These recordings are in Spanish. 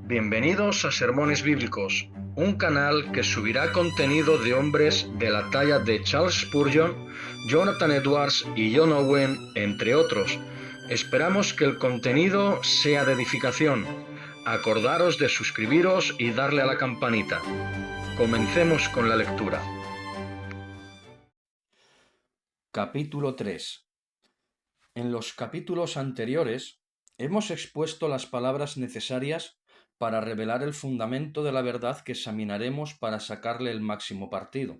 Bienvenidos a Sermones Bíblicos, un canal que subirá contenido de hombres de la talla de Charles Spurgeon, Jonathan Edwards y John Owen, entre otros. Esperamos que el contenido sea de edificación. Acordaros de suscribiros y darle a la campanita. Comencemos con la lectura. Capítulo 3. En los capítulos anteriores hemos expuesto las palabras necesarias para revelar el fundamento de la verdad que examinaremos para sacarle el máximo partido.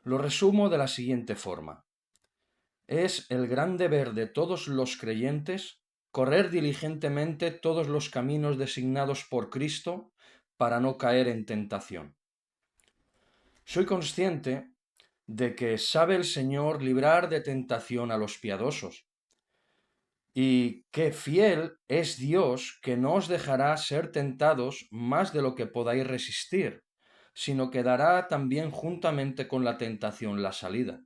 Lo resumo de la siguiente forma. Es el gran deber de todos los creyentes correr diligentemente todos los caminos designados por Cristo para no caer en tentación. Soy consciente de que sabe el Señor librar de tentación a los piadosos, y que fiel es Dios, que no os dejará ser tentados más de lo que podáis resistir, sino que dará también juntamente con la tentación la salida.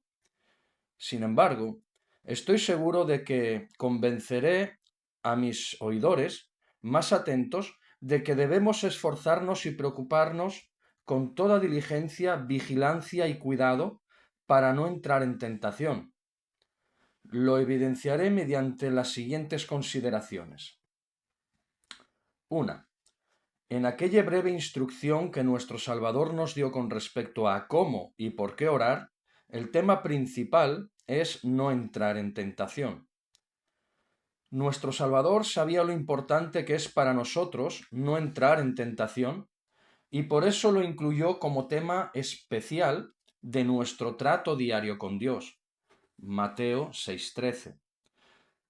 Sin embargo, estoy seguro de que convenceré a mis oidores más atentos de que debemos esforzarnos y preocuparnos con toda diligencia, vigilancia y cuidado para no entrar en tentación. Lo evidenciaré mediante las siguientes consideraciones. 1. En aquella breve instrucción que nuestro Salvador nos dio con respecto a cómo y por qué orar, el tema principal es no entrar en tentación. Nuestro Salvador sabía lo importante que es para nosotros no entrar en tentación, y por eso lo incluyó como tema especial de nuestro trato diario con Dios. Mateo 6:13.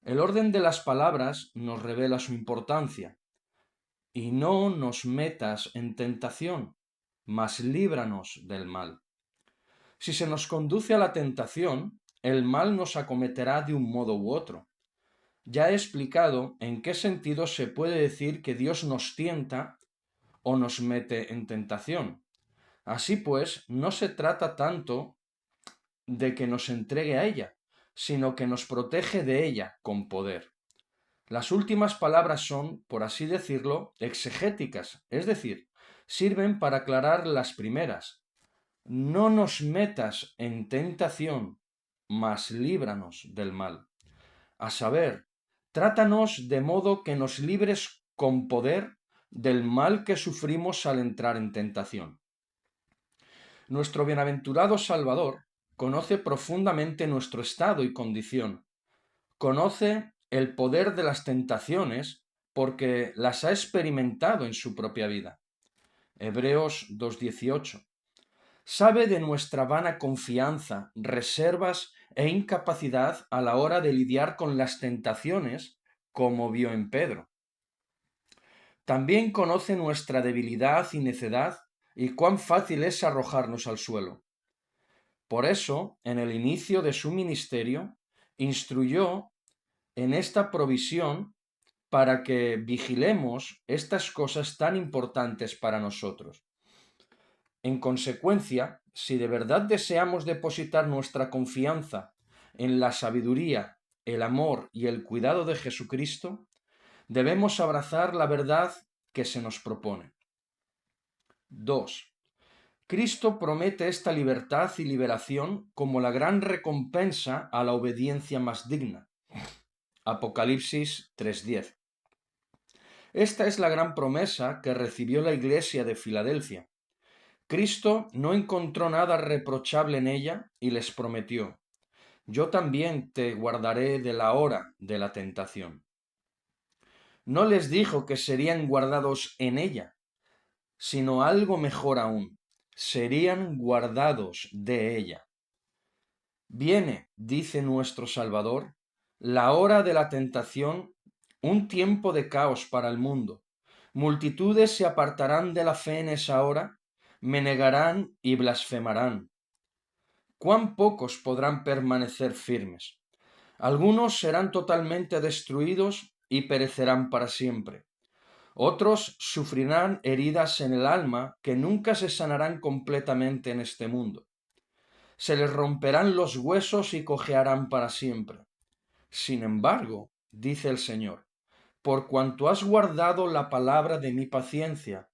El orden de las palabras nos revela su importancia. Y no nos metas en tentación, mas líbranos del mal. Si se nos conduce a la tentación, el mal nos acometerá de un modo u otro. Ya he explicado en qué sentido se puede decir que Dios nos tienta o nos mete en tentación. Así pues, no se trata tanto de que nos entregue a ella, sino que nos protege de ella con poder. Las últimas palabras son, por así decirlo, exegéticas, es decir, sirven para aclarar las primeras. No nos metas en tentación, mas líbranos del mal. A saber, trátanos de modo que nos libres con poder del mal que sufrimos al entrar en tentación. Nuestro bienaventurado Salvador conoce profundamente nuestro estado y condición. Conoce el poder de las tentaciones porque las ha experimentado en su propia vida. Hebreos 2:18. Sabe de nuestra vana confianza, reservas e incapacidad a la hora de lidiar con las tentaciones, como vio en Pedro. También conoce nuestra debilidad y necedad y cuán fácil es arrojarnos al suelo. Por eso, en el inicio de su ministerio, instruyó en esta provisión para que vigilemos estas cosas tan importantes para nosotros. En consecuencia, si de verdad deseamos depositar nuestra confianza en la sabiduría, el amor y el cuidado de Jesucristo, debemos abrazar la verdad que se nos propone. 2. Cristo promete esta libertad y liberación como la gran recompensa a la obediencia más digna. Apocalipsis 3:10. Esta es la gran promesa que recibió la Iglesia de Filadelfia. Cristo no encontró nada reprochable en ella y les prometió: yo también te guardaré de la hora de la tentación. No les dijo que serían guardados en ella, sino algo mejor aún, serían guardados de ella. Viene, dice nuestro Salvador, la hora de la tentación, un tiempo de caos para el mundo. Multitudes se apartarán de la fe en esa hora, me negarán y blasfemarán. ¿Cuán pocos podrán permanecer firmes? Algunos serán totalmente destruidos y perecerán para siempre. Otros sufrirán heridas en el alma que nunca se sanarán completamente en este mundo. Se les romperán los huesos y cojearán para siempre. Sin embargo, dice el Señor, por cuanto has guardado la palabra de mi paciencia.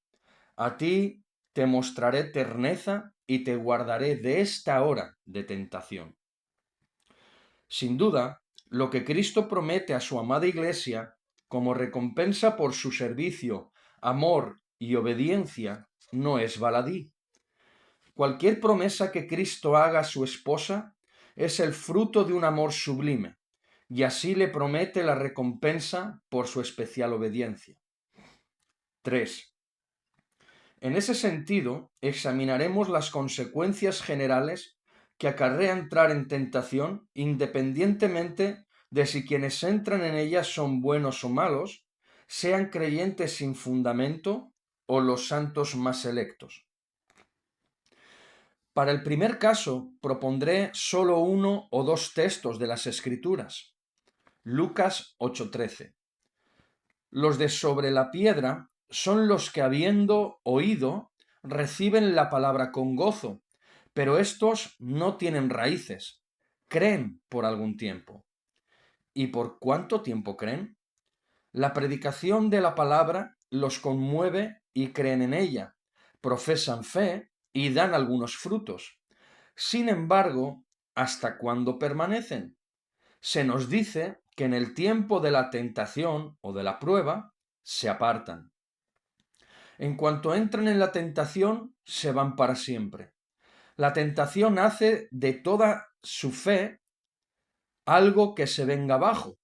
A ti te mostraré terneza y te guardaré de esta hora de tentación. Sin duda, lo que Cristo promete a su amada Iglesia como recompensa por su servicio, amor y obediencia no es baladí. Cualquier promesa que Cristo haga a su esposa es el fruto de un amor sublime, y así le promete la recompensa por su especial obediencia. 3. En ese sentido, examinaremos las consecuencias generales que acarrea entrar en tentación, independientemente de si quienes entran en ella son buenos o malos, sean creyentes sin fundamento o los santos más selectos. Para el primer caso, propondré solo uno o dos textos de las Escrituras. Lucas 8:13. Los de sobre la piedra son los que, habiendo oído, reciben la palabra con gozo, pero estos no tienen raíces, creen por algún tiempo. ¿Y por cuánto tiempo creen? La predicación de la palabra los conmueve y creen en ella, profesan fe y dan algunos frutos. Sin embargo, ¿hasta cuándo permanecen? Se nos dice que en el tiempo de la tentación o de la prueba se apartan. En cuanto entran en la tentación, se van para siempre. La tentación hace de toda su fe algo que se venga abajo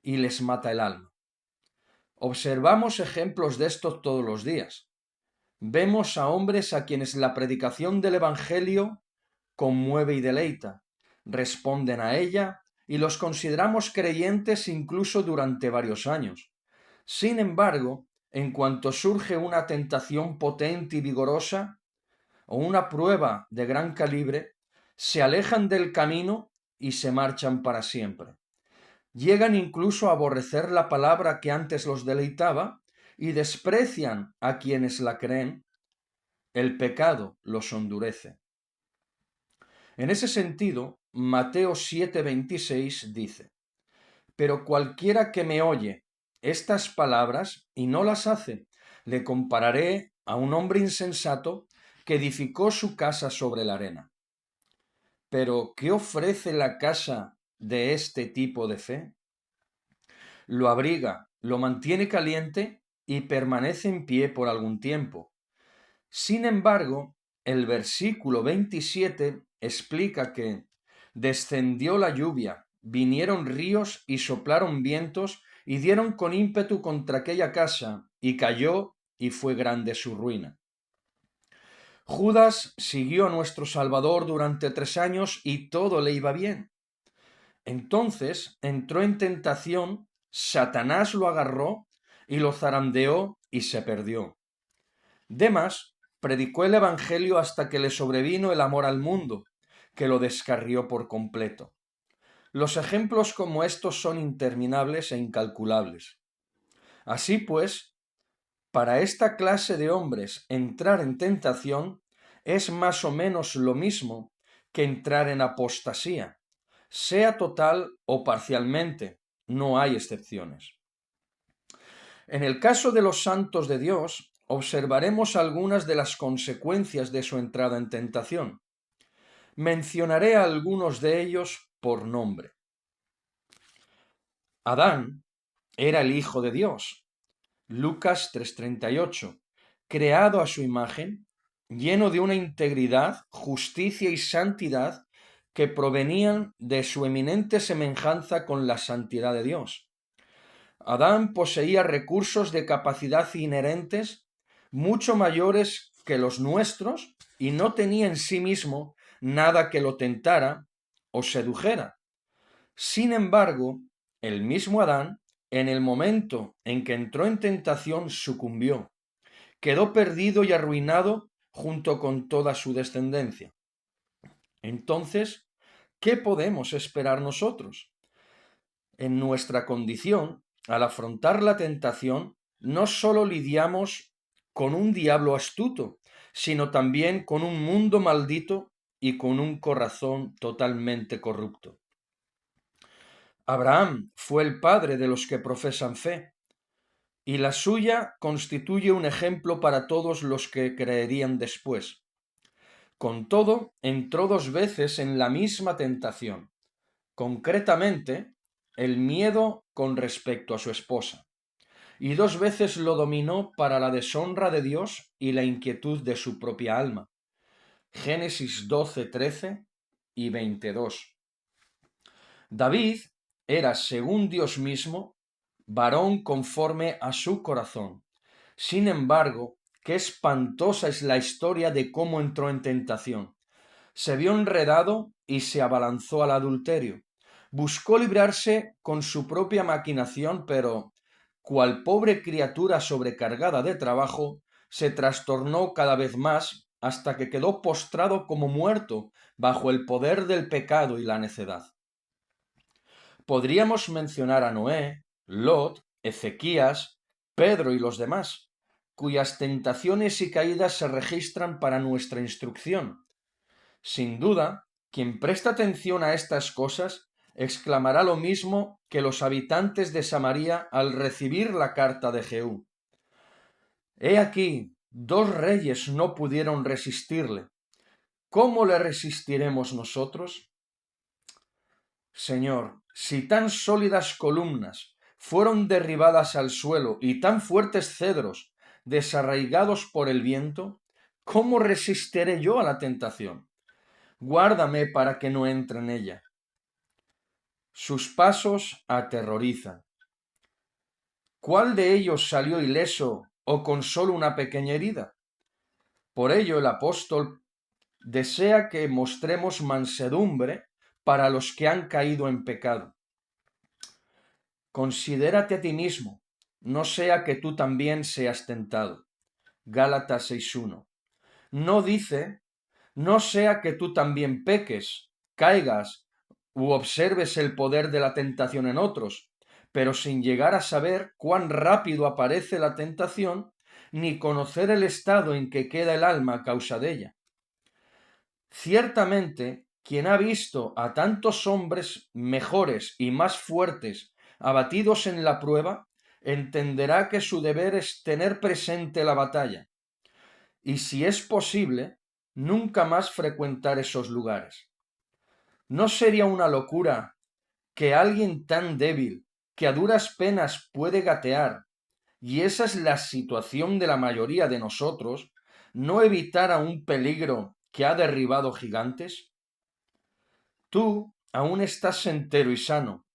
y les mata el alma. Observamos ejemplos de esto todos los días. Vemos a hombres a quienes la predicación del Evangelio conmueve y deleita, responden a ella y los consideramos creyentes incluso durante varios años. Sin embargo, en cuanto surge una tentación potente y vigorosa o una prueba de gran calibre, se alejan del camino y se marchan para siempre. Llegan incluso a aborrecer la palabra que antes los deleitaba y desprecian a quienes la creen. El pecado los endurece. En ese sentido, Mateo 7:26 dice: Pero cualquiera que me oye estas palabras y no las hace, le compararé a un hombre insensato que edificó su casa sobre la arena. Pero, ¿qué ofrece la casa de este tipo de fe? Lo abriga, lo mantiene caliente y permanece en pie por algún tiempo. Sin embargo, el versículo 27 explica que descendió la lluvia, vinieron ríos y soplaron vientos y dieron con ímpetu contra aquella casa, y cayó y fue grande su ruina. Judas siguió a nuestro Salvador durante 3 años y todo le iba bien. Entonces entró en tentación, Satanás lo agarró y lo zarandeó y se perdió. Demas predicó el Evangelio hasta que le sobrevino el amor al mundo, que lo descarrió por completo. Los ejemplos como estos son interminables e incalculables. Así pues, para esta clase de hombres entrar en tentación es más o menos lo mismo que entrar en apostasía, sea total o parcialmente, no hay excepciones. En el caso de los santos de Dios, observaremos algunas de las consecuencias de su entrada en tentación. Mencionaré a algunos de ellos por nombre. Adán era el Hijo de Dios. Lucas 3:38, creado a su imagen, lleno de una integridad, justicia y santidad que provenían de su eminente semejanza con la santidad de Dios. Adán poseía recursos de capacidad inherentes mucho mayores que los nuestros y no tenía en sí mismo nada que lo tentara o sedujera. Sin embargo, el mismo Adán, en el momento en que entró en tentación, sucumbió, quedó perdido y arruinado junto con toda su descendencia. Entonces, ¿qué podemos esperar nosotros? En nuestra condición, al afrontar la tentación, no solo lidiamos con un diablo astuto, sino también con un mundo maldito y con un corazón totalmente corrupto. Abraham fue el padre de los que profesan fe. y la suya constituye un ejemplo para todos los que creerían después. Con todo, entró 2 veces en la misma tentación, concretamente, el miedo con respecto a su esposa, y 2 veces lo dominó para la deshonra de Dios y la inquietud de su propia alma. Génesis 12, 13 y 22. David era, según Dios mismo, varón conforme a su corazón. Sin embargo, qué espantosa es la historia de cómo entró en tentación. Se vio enredado y se abalanzó al adulterio. Buscó librarse con su propia maquinación, pero, cual pobre criatura sobrecargada de trabajo, se trastornó cada vez más hasta que quedó postrado como muerto bajo el poder del pecado y la necedad. Podríamos mencionar a Noé, Lot, Ezequías, Pedro y los demás, cuyas tentaciones y caídas se registran para nuestra instrucción. Sin duda, quien presta atención a estas cosas exclamará lo mismo que los habitantes de Samaria al recibir la carta de Jehú. He aquí, 2 reyes no pudieron resistirle. ¿Cómo le resistiremos nosotros? Señor, si tan sólidas columnas fueron derribadas al suelo y tan fuertes cedros desarraigados por el viento, ¿cómo resistiré yo a la tentación? Guárdame para que no entre en ella. Sus pasos aterrorizan. ¿Cuál de ellos salió ileso o con solo una pequeña herida? Por ello el apóstol desea que mostremos mansedumbre para los que han caído en pecado. Considérate a ti mismo, no sea que tú también seas tentado. Gálatas 6:1. No dice, no sea que tú también peques, caigas u observes el poder de la tentación en otros, pero sin llegar a saber cuán rápido aparece la tentación, ni conocer el estado en que queda el alma a causa de ella. Ciertamente, quien ha visto a tantos hombres mejores y más fuertes abatidos en la prueba, entenderá que su deber es tener presente la batalla, y si es posible, nunca más frecuentar esos lugares. ¿No sería una locura que alguien tan débil, que a duras penas puede gatear, y esa es la situación de la mayoría de nosotros, no evitara un peligro que ha derribado gigantes? Tú aún estás entero y sano.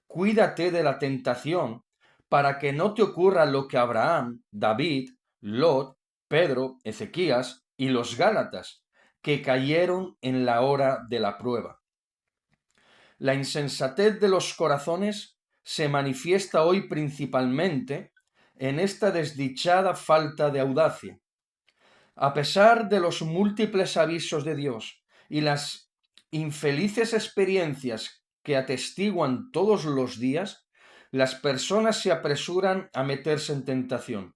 Cuídate de la tentación para que no te ocurra lo que Abraham, David, Lot, Pedro, Ezequías y los Gálatas, que cayeron en la hora de la prueba. La insensatez de los corazones se manifiesta hoy principalmente en esta desdichada falta de audacia. A pesar de los múltiples avisos de Dios y las infelices experiencias que atestiguan todos los días, las personas se apresuran a meterse en tentación.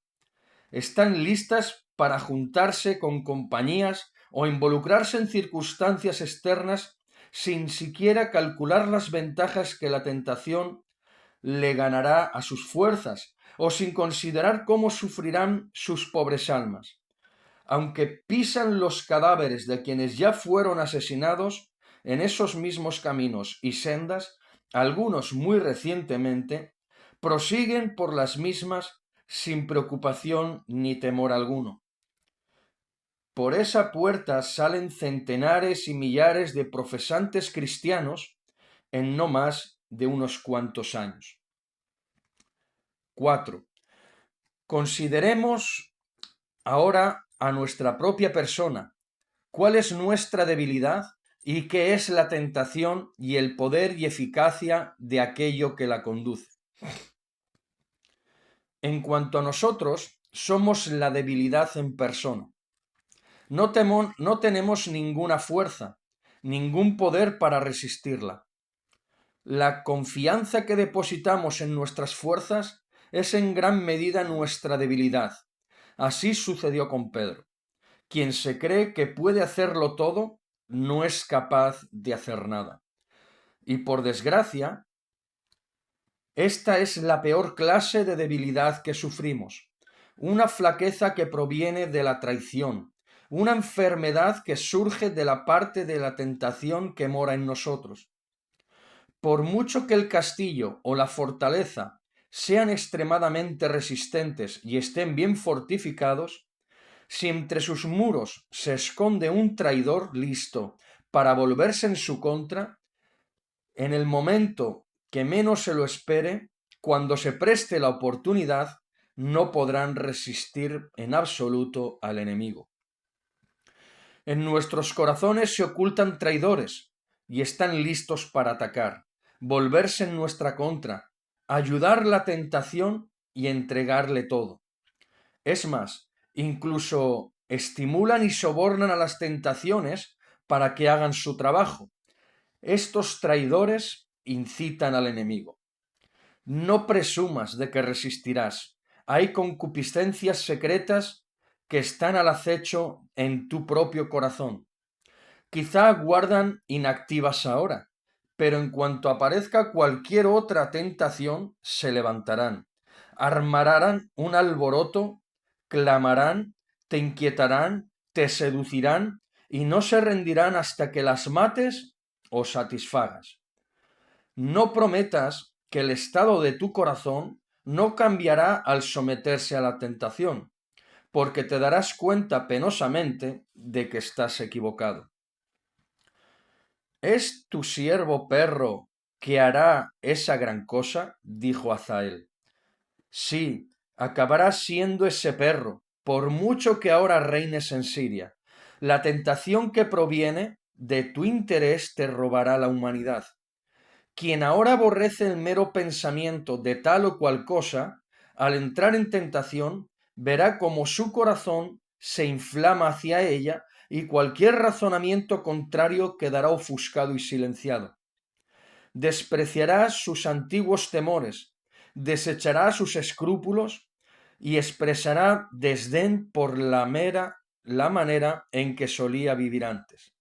Están listas para juntarse con compañías o involucrarse en circunstancias externas sin siquiera calcular las ventajas que la tentación le ganará a sus fuerzas o sin considerar cómo sufrirán sus pobres almas. Aunque pisan los cadáveres de quienes ya fueron asesinados en esos mismos caminos y sendas, algunos muy recientemente, prosiguen por las mismas sin preocupación ni temor alguno. Por esa puerta salen centenares y millares de profesantes cristianos en no más de unos cuantos años. 4. Consideremos ahora a nuestra propia persona, cuál es nuestra debilidad y qué es la tentación y el poder y eficacia de aquello que la conduce. En cuanto a nosotros, somos la debilidad en persona. No tenemos ninguna fuerza, ningún poder para resistirla. La confianza que depositamos en nuestras fuerzas es en gran medida nuestra debilidad. Así sucedió con Pedro. Quien se cree que puede hacerlo todo, no es capaz de hacer nada. Y por desgracia, Esta es la peor clase de debilidad que sufrimos, una flaqueza que proviene de la traición, una enfermedad que surge de la parte de la tentación que mora en nosotros. Por mucho que el castillo o la fortaleza sean extremadamente resistentes y estén bien fortificados, si entre sus muros se esconde un traidor listo para volverse en su contra, en el momento que menos se lo espere, cuando se preste la oportunidad, no podrán resistir en absoluto al enemigo. En nuestros corazones se ocultan traidores y están listos para atacar, volverse en nuestra contra, ayudar la tentación y entregarle todo. Es más, incluso estimulan y sobornan a las tentaciones para que hagan su trabajo. Estos traidores incitan al enemigo. No presumas de que resistirás. Hay concupiscencias secretas que están al acecho en tu propio corazón. Quizá guardan inactivas ahora, pero en cuanto aparezca cualquier otra tentación, se levantarán, armarán un alboroto, clamarán, te inquietarán, te seducirán y no se rendirán hasta que las mates o satisfagas. No prometas que el estado de tu corazón no cambiará al someterse a la tentación, porque te darás cuenta penosamente de que estás equivocado. ¿Es tu siervo perro que hará esa gran cosa? Dijo Hazael. Sí, acabarás siendo ese perro, por mucho que ahora reines en Siria. La tentación que proviene de tu interés te robará la humanidad. Quien ahora aborrece el mero pensamiento de tal o cual cosa, al entrar en tentación, verá como su corazón se inflama hacia ella y cualquier razonamiento contrario quedará ofuscado y silenciado. Despreciará sus antiguos temores, desechará sus escrúpulos y expresará desdén por la manera en que solía vivir antes.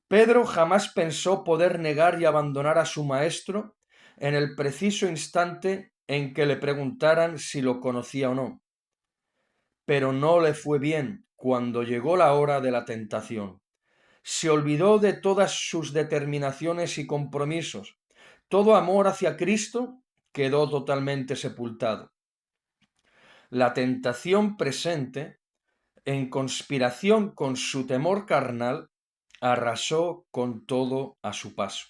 Pedro jamás pensó poder negar y abandonar a su maestro en el preciso instante en que le preguntaran si lo conocía o no. Pero no le fue bien cuando llegó la hora de la tentación. Se olvidó de todas sus determinaciones y compromisos. Todo amor hacia Cristo quedó totalmente sepultado. La tentación presente, en conspiración con su temor carnal, arrasó con todo a su paso.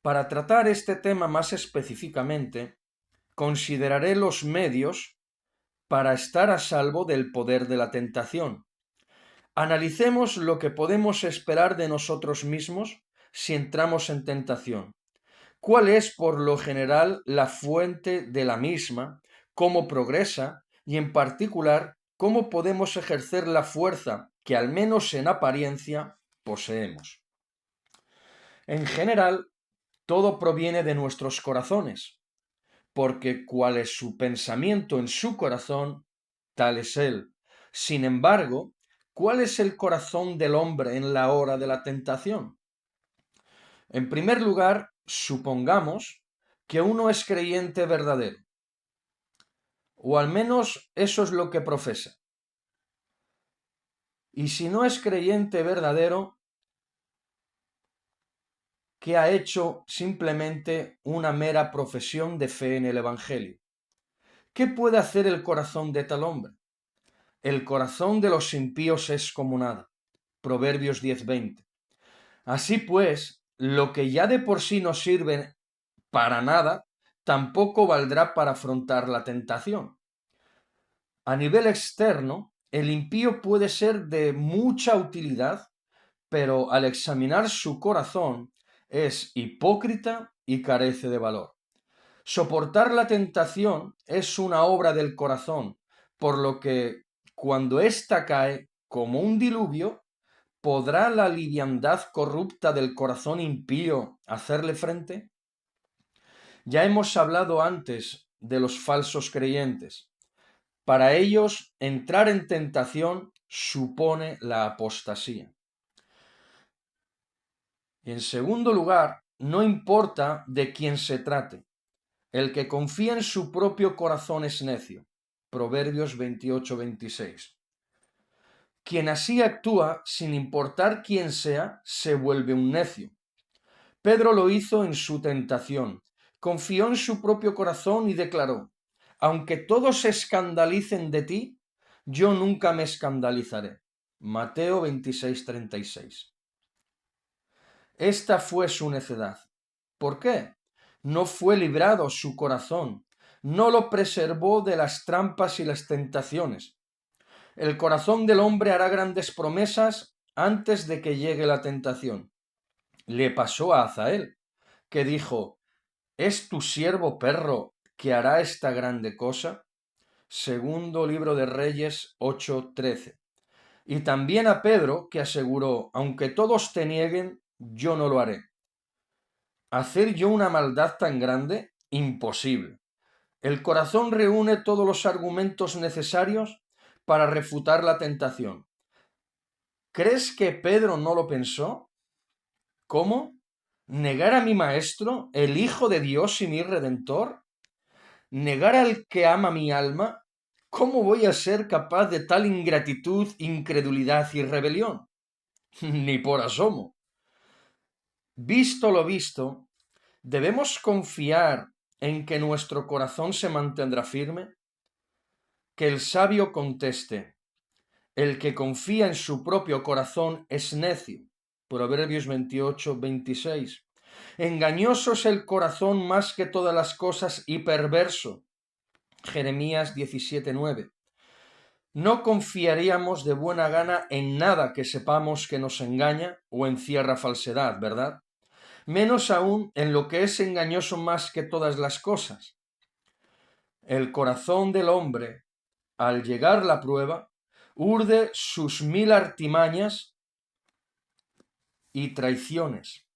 Para tratar este tema más específicamente, consideraré los medios para estar a salvo del poder de la tentación. Analicemos lo que podemos esperar de nosotros mismos si entramos en tentación. ¿Cuál es, por lo general, la fuente de la misma? ¿Cómo progresa? Y, en particular, ¿cómo podemos ejercer la fuerza que, al menos en apariencia, poseemos? En general, todo proviene de nuestros corazones, porque cual es su pensamiento en su corazón, tal es él. Sin embargo, ¿cuál es el corazón del hombre en la hora de la tentación? En primer lugar, supongamos que uno es creyente verdadero, o al menos eso es lo que profesa. Y si no es creyente verdadero, que ha hecho simplemente una mera profesión de fe en el Evangelio. ¿Qué puede hacer el corazón de tal hombre? El corazón de los impíos es como nada. Proverbios 10:20. Así pues, lo que ya de por sí no sirve para nada, tampoco valdrá para afrontar la tentación. A nivel externo, el impío puede ser de mucha utilidad, pero al examinar su corazón es hipócrita y carece de valor. Soportar la tentación es una obra del corazón, por lo que cuando ésta cae como un diluvio, ¿podrá la liviandad corrupta del corazón impío hacerle frente? Ya hemos hablado antes de los falsos creyentes. Para ellos, entrar en tentación supone la apostasía. Y en segundo lugar, no importa de quién se trate. El que confía en su propio corazón es necio. Proverbios 28-26. Quien así actúa, sin importar quién sea, se vuelve un necio. Pedro lo hizo en su tentación. Confió en su propio corazón y declaró: aunque todos se escandalicen de ti, yo nunca me escandalizaré. Mateo 26:36. Esta fue su necedad. ¿Por qué? No fue librado su corazón, no lo preservó de las trampas y las tentaciones. El corazón del hombre hará grandes promesas antes de que llegue la tentación. Le pasó a Azael, que dijo: ¿es tu siervo perro que hará esta grande cosa? Segundo libro de Reyes 8:13. Y también a Pedro, que aseguró: aunque todos te nieguen, yo no lo haré. ¿Hacer yo una maldad tan grande? Imposible. El corazón reúne todos los argumentos necesarios para refutar la tentación. ¿Crees que Pedro no lo pensó? ¿Cómo? ¿Negar a mi maestro, el Hijo de Dios y mi Redentor? ¿Negar al que ama mi alma? ¿Cómo voy a ser capaz de tal ingratitud, incredulidad y rebelión? Ni por asomo. Visto lo visto, ¿debemos confiar en que nuestro corazón se mantendrá firme? Que el sabio conteste: el que confía en su propio corazón es necio. Proverbios 28-26. Engañoso es el corazón más que todas las cosas y perverso. Jeremías 17:9. No confiaríamos de buena gana en nada que sepamos que nos engaña o encierra falsedad, ¿verdad? Menos aún en lo que es engañoso más que todas las cosas. El corazón del hombre, al llegar la prueba, urde sus 1000 artimañas y traiciones.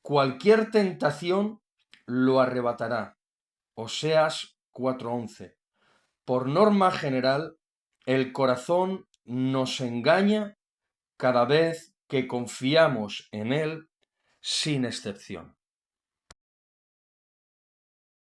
Cualquier tentación lo arrebatará. Oseas 4:11. Por norma general, el corazón nos engaña cada vez que confiamos en él, sin excepción.